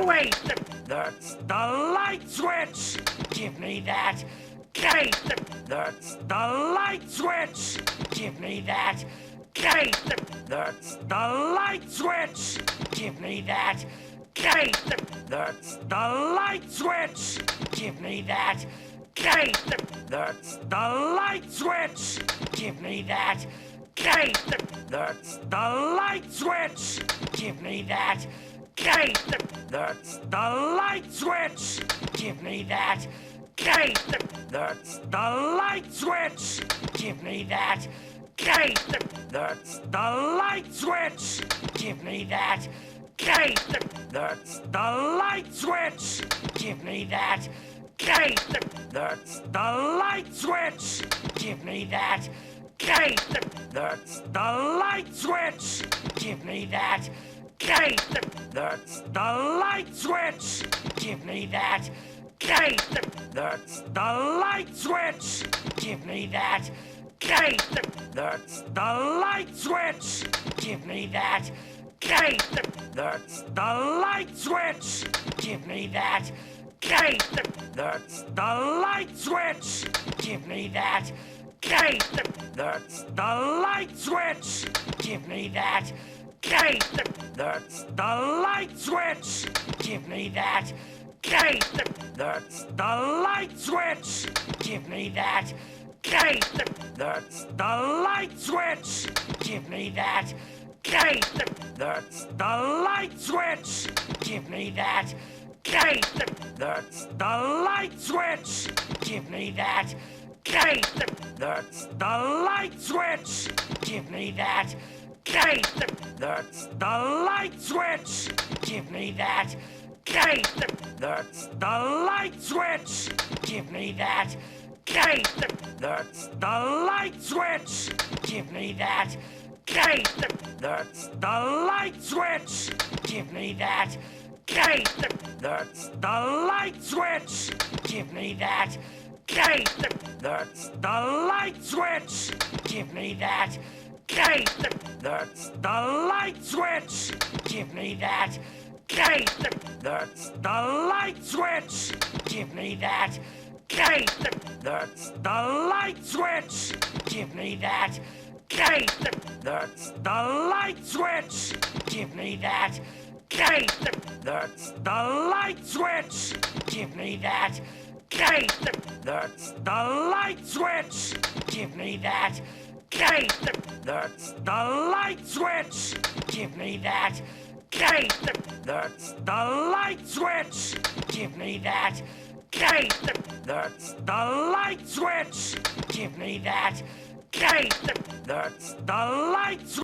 wait! That's the light switch! Give me that! Kate! That's the light switch! Give me that! Kate! That's the light switch! Give me that! Kate! That's the light switch! Give me that! Kate! That's the light switch! Give me that! Kate! That's the light switch! Give me that! Kate! That's the light switch! Give me that! Kate! That's the light switch! Give me that! Kate! That's the light switch! Give me that! Kate! That's the light switch! Give me that! Kate! That's the light switch! Give me that! Kate! That's the light switch! Give me that! Kate! That's the light switch! Give me that! Kate! That's the light switch! Give me that! Kate! That's the light switch! Give me that! Kate! That's the light switch! Give me that! Kate! That's the light switch! Give me that! Kate! That's the light switch! Give me that! Kate! That's the light switch! Give me that! Kate! That's the light switch! Give me that! Kate! That's the light switch! Give me that! Kate! That's the light switch! Give me that! Kate! That's the light switch! Give me that! Kate! That's the light switch! Give me that! Kate! That's the light switch! Give me that! Kate! That's the light switch! Give me that! Kate! That's the light switch! Give me that! Kate! That's the light switch! Give me that! Kate! That's the light switch! Give me that! Kate! That's the light switch! Give me that! Kate! That's the light switch! Give me that! Kate! That's the light switch! Give me that! Kate! That's the light switch! Give me that! Kate! That's the light switch! Give me that! Kate! That's the light switch! Give me that! Kate! That's the light switch! Give me that! Kate! That's the light switch! Give me that! Kate! That's the light switch! Give me that! Kate! That's the light switch! Give me that! Kate! That's the light switch!